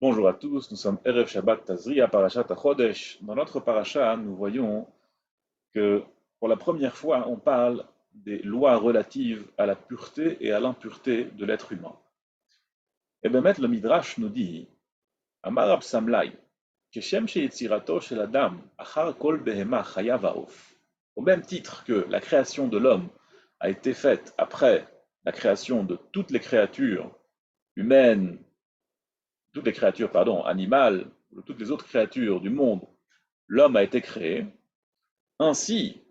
Bonjour à tous, nous sommes Erev Shabbat Tazria Parashat HaChodesh. Dans notre parasha, nous voyons que pour la première fois, on parle des lois relatives à la pureté et à l'impureté de l'être humain. Et bien, le Midrash nous dit, Amar Rab Samlai, Keshem sheyetzirato shel Adam, achar kol behema chaya va'of. Au même titre que la création de l'homme a été faite après la création de toutes les créatures humaines, toutes les créatures, animales, de toutes les autres créatures du monde, l'homme a été créé. Ainsi,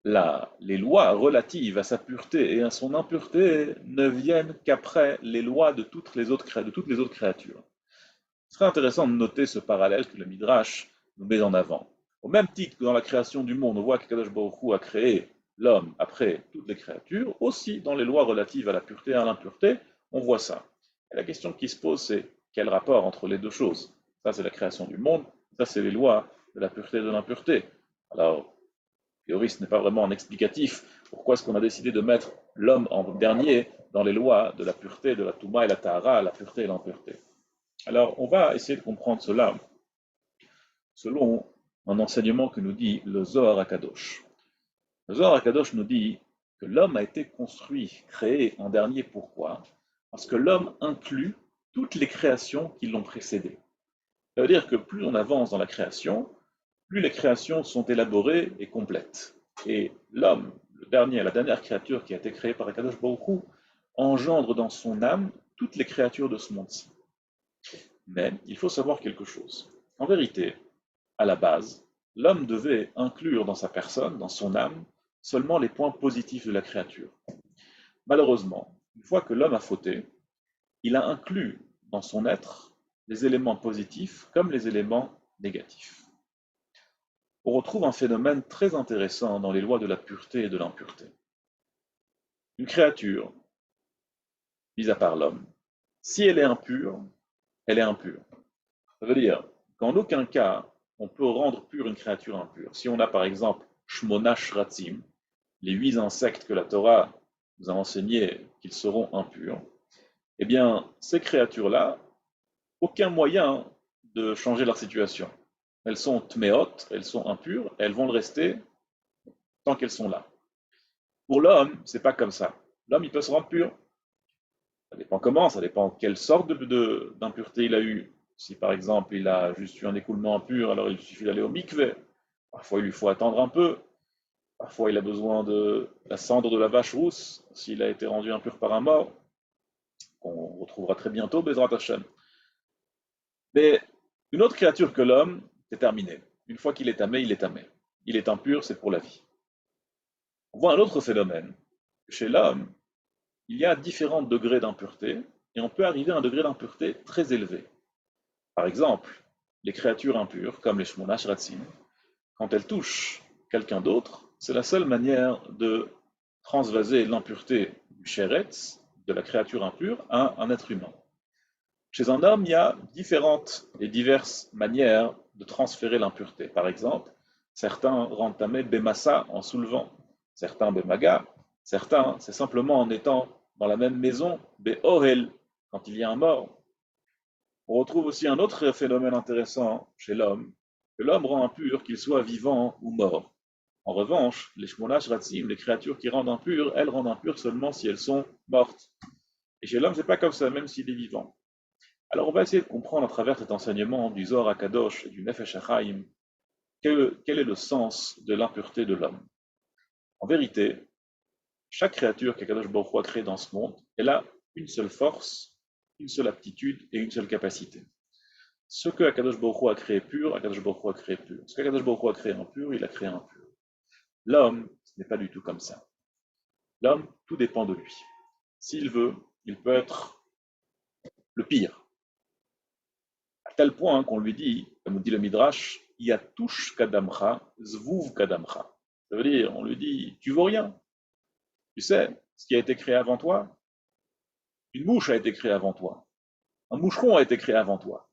les lois relatives à sa pureté et à son impureté ne viennent qu'après les lois de toutes les autres créatures. Ce serait intéressant de noter ce parallèle que le Midrash nous met en avant. Au même titre que dans la création du monde, on voit que Kadosh Baruch Hu a créé l'homme après toutes les créatures, aussi dans les lois relatives à la pureté et à l'impureté, on voit ça. Et la question qui se pose, c'est quel rapport entre les deux choses? Ça, c'est la création du monde, ça, c'est les lois de la pureté et de l'impureté. Alors, a priori, ce n'est pas vraiment un explicatif. Pourquoi est-ce qu'on a décidé de mettre l'homme en dernier dans les lois de la pureté, de la Touma et la Tahara, la pureté et l'impureté? Alors, on va essayer de comprendre cela selon un enseignement que nous dit le Zohar HaKadosh. Le Zohar HaKadosh nous dit que l'homme a été construit, créé en dernier. Pourquoi? Parce que l'homme inclut toutes les créations qui l'ont précédé. Ça veut dire que plus on avance dans la création, plus les créations sont élaborées et complètes. Et l'homme, la dernière créature qui a été créée par HaKadosh Baruch Hu, engendre dans son âme toutes les créatures de ce monde-ci. Mais il faut savoir quelque chose. En vérité, à la base, l'homme devait inclure dans sa personne, dans son âme, seulement les points positifs de la créature. Malheureusement, une fois que l'homme a fauté, il a inclus dans son être les éléments positifs comme les éléments négatifs. On retrouve un phénomène très intéressant dans les lois de la pureté et de l'impureté. Une créature, mis à part l'homme, si elle est impure, elle est impure. Ça veut dire qu'en aucun cas, on peut rendre pure une créature impure. Si on a par exemple Shmona Shratzim, les 8 insectes que la Torah nous a enseigné qu'ils seront impurs, eh bien, ces créatures-là, aucun moyen de changer leur situation. Elles sont tméot, elles sont impures, et elles vont le rester tant qu'elles sont là. Pour l'homme, c'est pas comme ça. L'homme, il peut se rendre pur. Ça dépend comment, ça dépend quelle sorte d'impureté il a eu. Si par exemple il a juste eu un écoulement impur, alors il suffit d'aller au mikvé. Parfois il lui faut attendre un peu. Parfois il a besoin de la cendre de la vache rousse, s'il a été rendu impur par un mort, qu'on retrouvera très bientôt, Bezrat Hashem. Mais une autre créature que l'homme, c'est terminé. Une fois qu'il est tamé, il est tamé. Il est impur, c'est pour la vie. On voit un autre phénomène. Chez l'homme, il y a différents degrés d'impureté, et on peut arriver à un degré d'impureté très élevé. Par exemple, les créatures impures, comme les Shmona Shratzim, quand elles touchent quelqu'un d'autre, c'est la seule manière de transvaser l'impureté du Sheretz, de la créature impure, à un être humain. Chez un homme, il y a différentes et diverses manières de transférer l'impureté. Par exemple, certains rendent tamé bemassa en soulevant, certains bemaga, certains, c'est simplement en étant dans la même maison, be'ohel, quand il y a un mort. On retrouve aussi un autre phénomène intéressant chez l'homme, que l'homme rend impur, qu'il soit vivant ou mort. En revanche, les shmona shratzim, les créatures qui rendent impures, elles rendent impures seulement si elles sont mortes. Et chez l'homme, c'est pas comme ça, même s'il est vivant. Alors on va essayer de comprendre à travers cet enseignement du Zohar HaKadosh et du Nefesh HaChaim quel est le sens de l'impureté de l'homme. En vérité, chaque créature qu'Akadosh Baruch Hu a créée dans ce monde, elle a une seule force, une seule aptitude et une seule capacité. Ce que Akadosh Baruch Hu a créé pur, Akadosh Baruch Hu a créé pur. Ce qu'Akadosh Baruch Hu a créé impur, il a créé impur. L'homme, ce n'est pas du tout comme ça. L'homme, tout dépend de lui. S'il veut, il peut être le pire. À tel point qu'on lui dit, comme dit le Midrash, Yatush kadamcha, zvuv kadamcha. Ça veut dire, on lui dit, tu vaux rien. Tu sais, ce qui a été créé avant toi, une mouche a été créée avant toi. Un moucheron a été créé avant toi.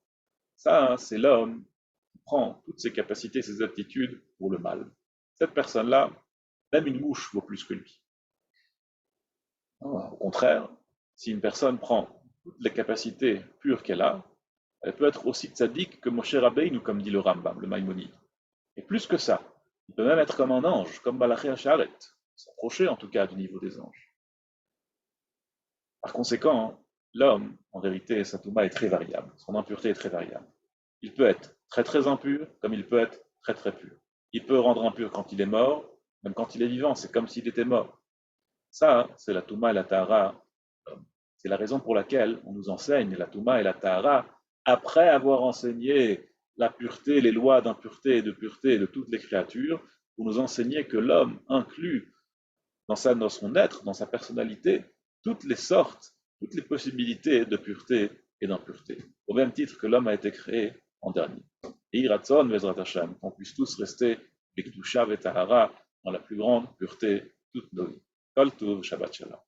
Ça, c'est l'homme qui prend toutes ses capacités, ses aptitudes pour le mal. Cette personne-là, même une mouche vaut plus que lui. Au contraire, si une personne prend toutes les capacités pures qu'elle a, elle peut être aussi tzaddik que Moshe Rabbeinu, comme dit le Rambam, le Maïmonide. Et plus que ça, il peut même être comme un ange, comme Malachi Hacharet, s'approcher en tout cas du niveau des anges. Par conséquent, l'homme, en vérité, sa touma est très variable, son impureté est très variable. Il peut être très très impur, comme il peut être très très pur. Il peut rendre impur quand il est mort, même quand il est vivant, c'est comme s'il était mort. Ça, c'est la touma et la tahara. C'est la raison pour laquelle on nous enseigne la touma et la tahara après avoir enseigné la pureté, les lois d'impureté et de pureté de toutes les créatures, pour nous enseigner que l'homme inclut dans son être, dans sa personnalité, toutes les sortes, toutes les possibilités de pureté et d'impureté, au même titre que l'homme a été créé en dernier. Et Iratson, Vezrat Hashem, qu'on puisse tous rester Bekdusha Vetahara dans la plus grande pureté toute nos vies. Kol Tov, Shabbat Shalom.